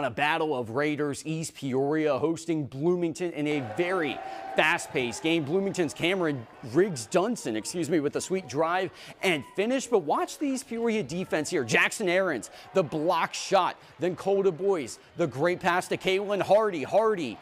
A battle of Raiders. East Peoria hosting Bloomington in a very fast-paced game. Bloomington's Cameron Dunson, with a sweet drive and finish. But watch the East Peoria defense here. Jackson Aarons, the block shot. Then Cole Du Bois, the great pass to Kaylin Hardy. Hardy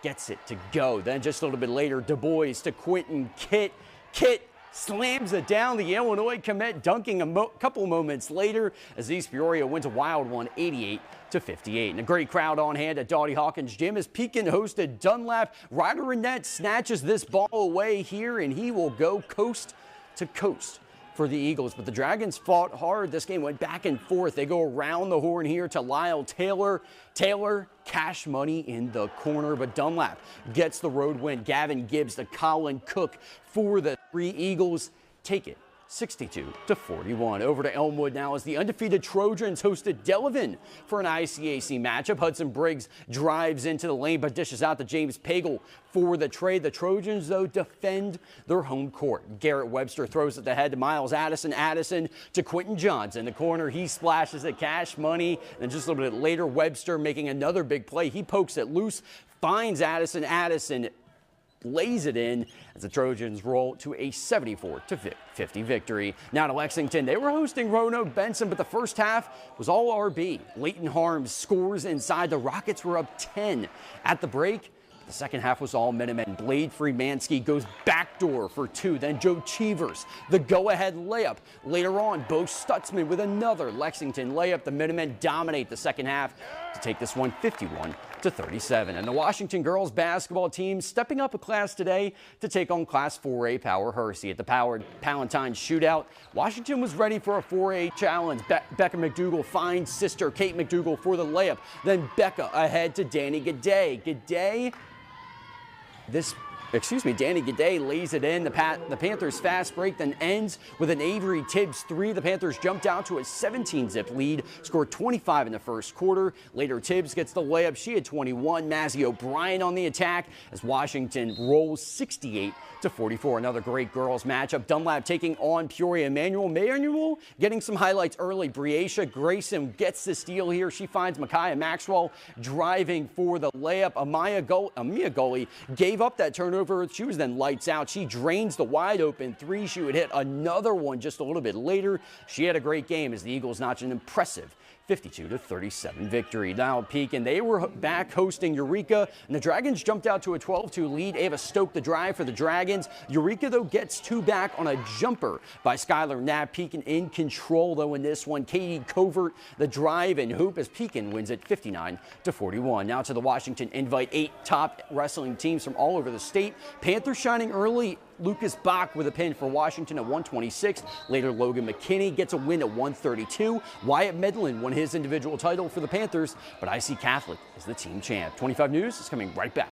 gets it to go. Then just a little bit later, Du Bois to Quentin Kitt. Kitt slams it down. The Illinois commit dunking a couple moments later as East Peoria wins a wild one, 88-58. And a great crowd on hand at Dottie Hawkins Gym as Pekin hosted Dunlap. Ryder Annette snatches this ball away here, and he will go coast to coast for the Eagles. But the Dragons fought hard. This game went back and forth. They go around the horn here to Lyle Taylor. Taylor, cash money in the corner, but Dunlap gets the road win. Gavin Gibbs to Colin Cook for the three Eagles. Take it 62-41. Over to Elmwood now as the undefeated Trojans hosted Delavan for an ICAC matchup. Hudson Briggs drives into the lane but dishes out to James Pagel for the trade. The Trojans, though, defend their home court. Garrett Webster throws it ahead to Miles Addison. Addison to Quentin Johns in the corner. He splashes it, cash money. And just a little bit later, Webster making another big play. He pokes it loose, finds Addison. Addison lays it in as the Trojans roll to a 74-50 victory. Now to Lexington. They were hosting Roanoke Benson, but the first half was all RB. Leighton Harms scores inside. The Rockets were up 10 at the break. The second half was all Minutemen. Blade Freemanski goes backdoor for two. Then Joe Cheevers, the go-ahead layup. Later on, Bo Stutzman with another Lexington layup. The Minutemen dominate the second half to take this one 51-37. And the Washington girls basketball team stepping up a class today to take on Class 4A Power Hersey. At the Palatine shootout, Washington was ready for a 4A challenge. Becca McDougal finds sister Kate McDougal for the layup. Then Becca ahead to Danny G'day. Danny G'day lays it in. The Panthers fast break then ends with an Avery Tibbs three. The Panthers jumped out to a 17-zip lead, scored 25 in the first quarter. Later, Tibbs gets the layup. She had 21. Mazzie O'Brien on the attack as Washington rolls 68-44. Another great girls matchup. Dunlap taking on Peoria. Manuel getting some highlights early. Breacia Grayson gets the steal here. She finds Micaiah Maxwell driving for the layup. Amia Gully gave up that turnover. She was then lights out. She drains the wide open three. She would hit another one just a little bit later. She had a great game as the Eagles notched an impressive 52-37 victory. Now Pekin, they were back hosting Eureka, and the Dragons jumped out to a 12-2 lead. Ava Stoke the drive for the Dragons. Eureka, though, gets two back on a jumper by Skylar Knapp. Pekin in control, though, in this one. Katie Covert the drive and hoop as Pekin wins it 59-41. Now to the Washington Invite. 8 top wrestling teams from all over the state. Panthers shining early. Lucas Bach with a pin for Washington at 126. Later, Logan McKinney gets a win at 132. Wyatt Medlin won his individual title for the Panthers, but IC Catholic is the team champ. 25 News is coming right back.